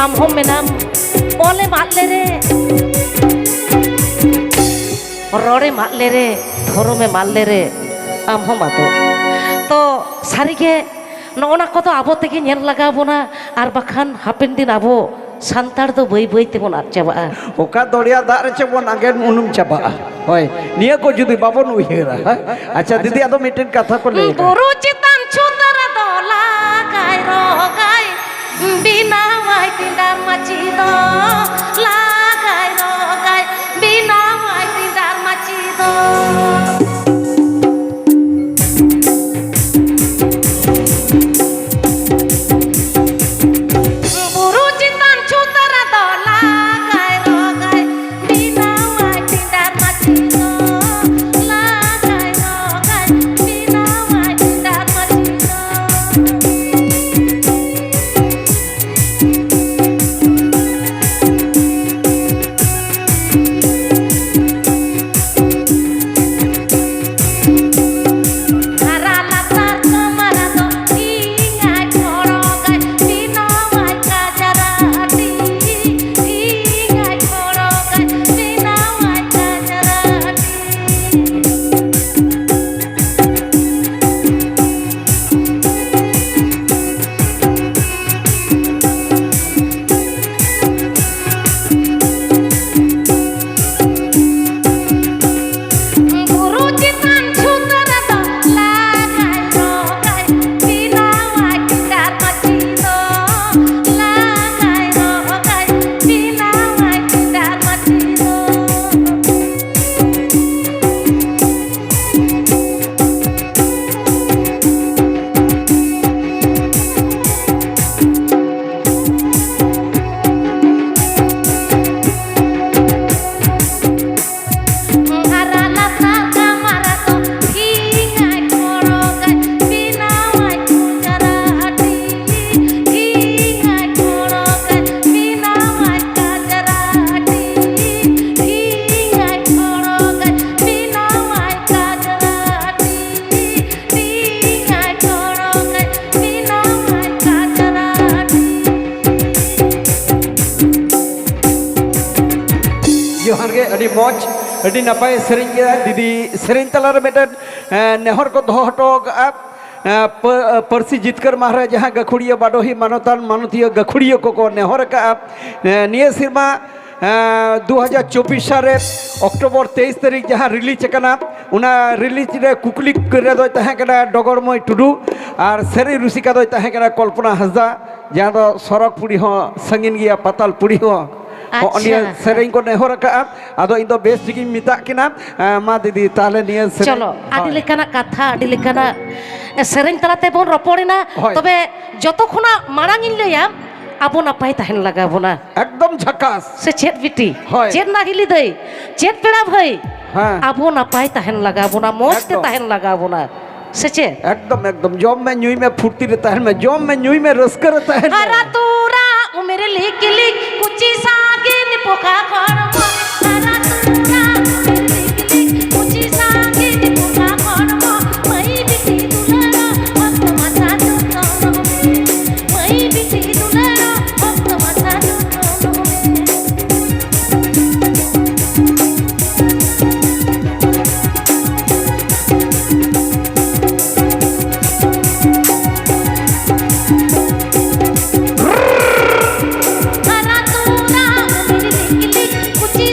am home menam ole matle re rore matle re dhorome malle re am home ato to sari ge nona ko to abo tege nyel laga bona ar bakhan hapen din abo santar do boi boi tebon ad chaba oka doriya dak re chebon agen unum chaba hoy niya ko judi babon uyera acha didi ado miten katha ko lei buru chitan chutara dola kai rogai bina wai tindar machi do la kai rogai bina wai tindar machi do adi moj adi napai sering didi sering talar meten nehor ko doho hto परसी जितकर महाराज जहाँ गखुड़िया बाडोही मानोतान मानुतिया गखुड़िया को नेहर का निये सिरमा 2024 सारे October 23 तारीख जहाँ release कना उना release रे कुकली करे दो तहे कना डगरमय टुडू और सेरी रुसिका दो तहे कना कल्पना हासदा जहाँ दो सरकपुरी हो संगीन गया पातालपुरी हो सेरें को नेहर का आदो इन दो बेस जिगी मिता किना मा दीदी ताले निये चलो आदि लेकाना कथा आदि लेकाना सेरें तलाते बोन रपोड़ेना तबे जतो खुना मारांग इन लया आबो नापाय ताहेन लगा बोना एकदम झकास से चेत बिटी चेत ना हिली दई चेत पेड़ा भई आबो नापाय ताहेन लगा बोना मस्त ताहेन लगा बोना से चेत एकदम एकदम जॉब में न्यूई में फुर्ती रहता है मैं जॉब में न्यूई में रस कर रहता है हरा तूरा ओ मेरे लिक लिक कुची सागे नि पोका खड़मो हरा तूरा मेरे लिक लिक कुची सागे नि पोका खड़मो मई बिटी दुलारा वक्त माथा तो मई बिटी दुलारा वक्त माथा तो हरा तूरा मेरे लिक लिक कुची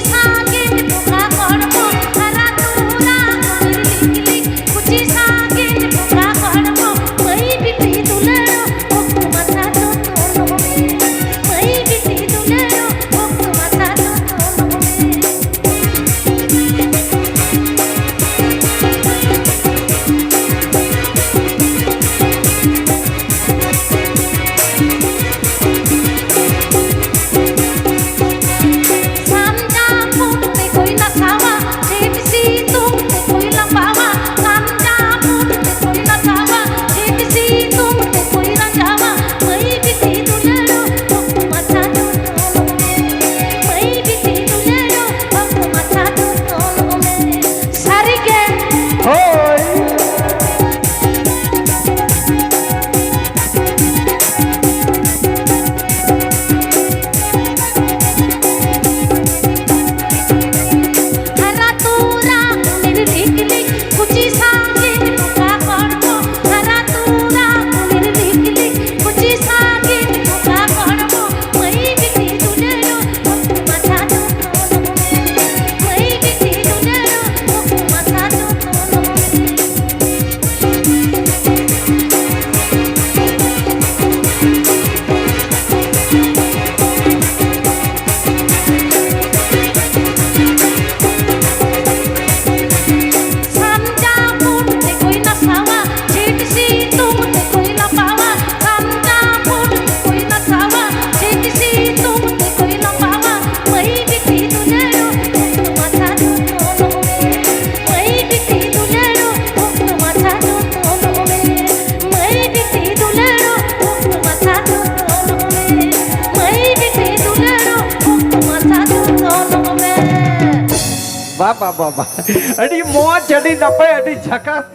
ᱵᱟ ᱵᱟ ᱵᱟ ᱟᱹᱰᱤ ᱢᱚᱡᱽ ᱟᱹᱰᱤ ᱱᱟᱯᱟᱭ ᱟᱹᱰᱤ ᱡᱷᱟᱠᱟᱥ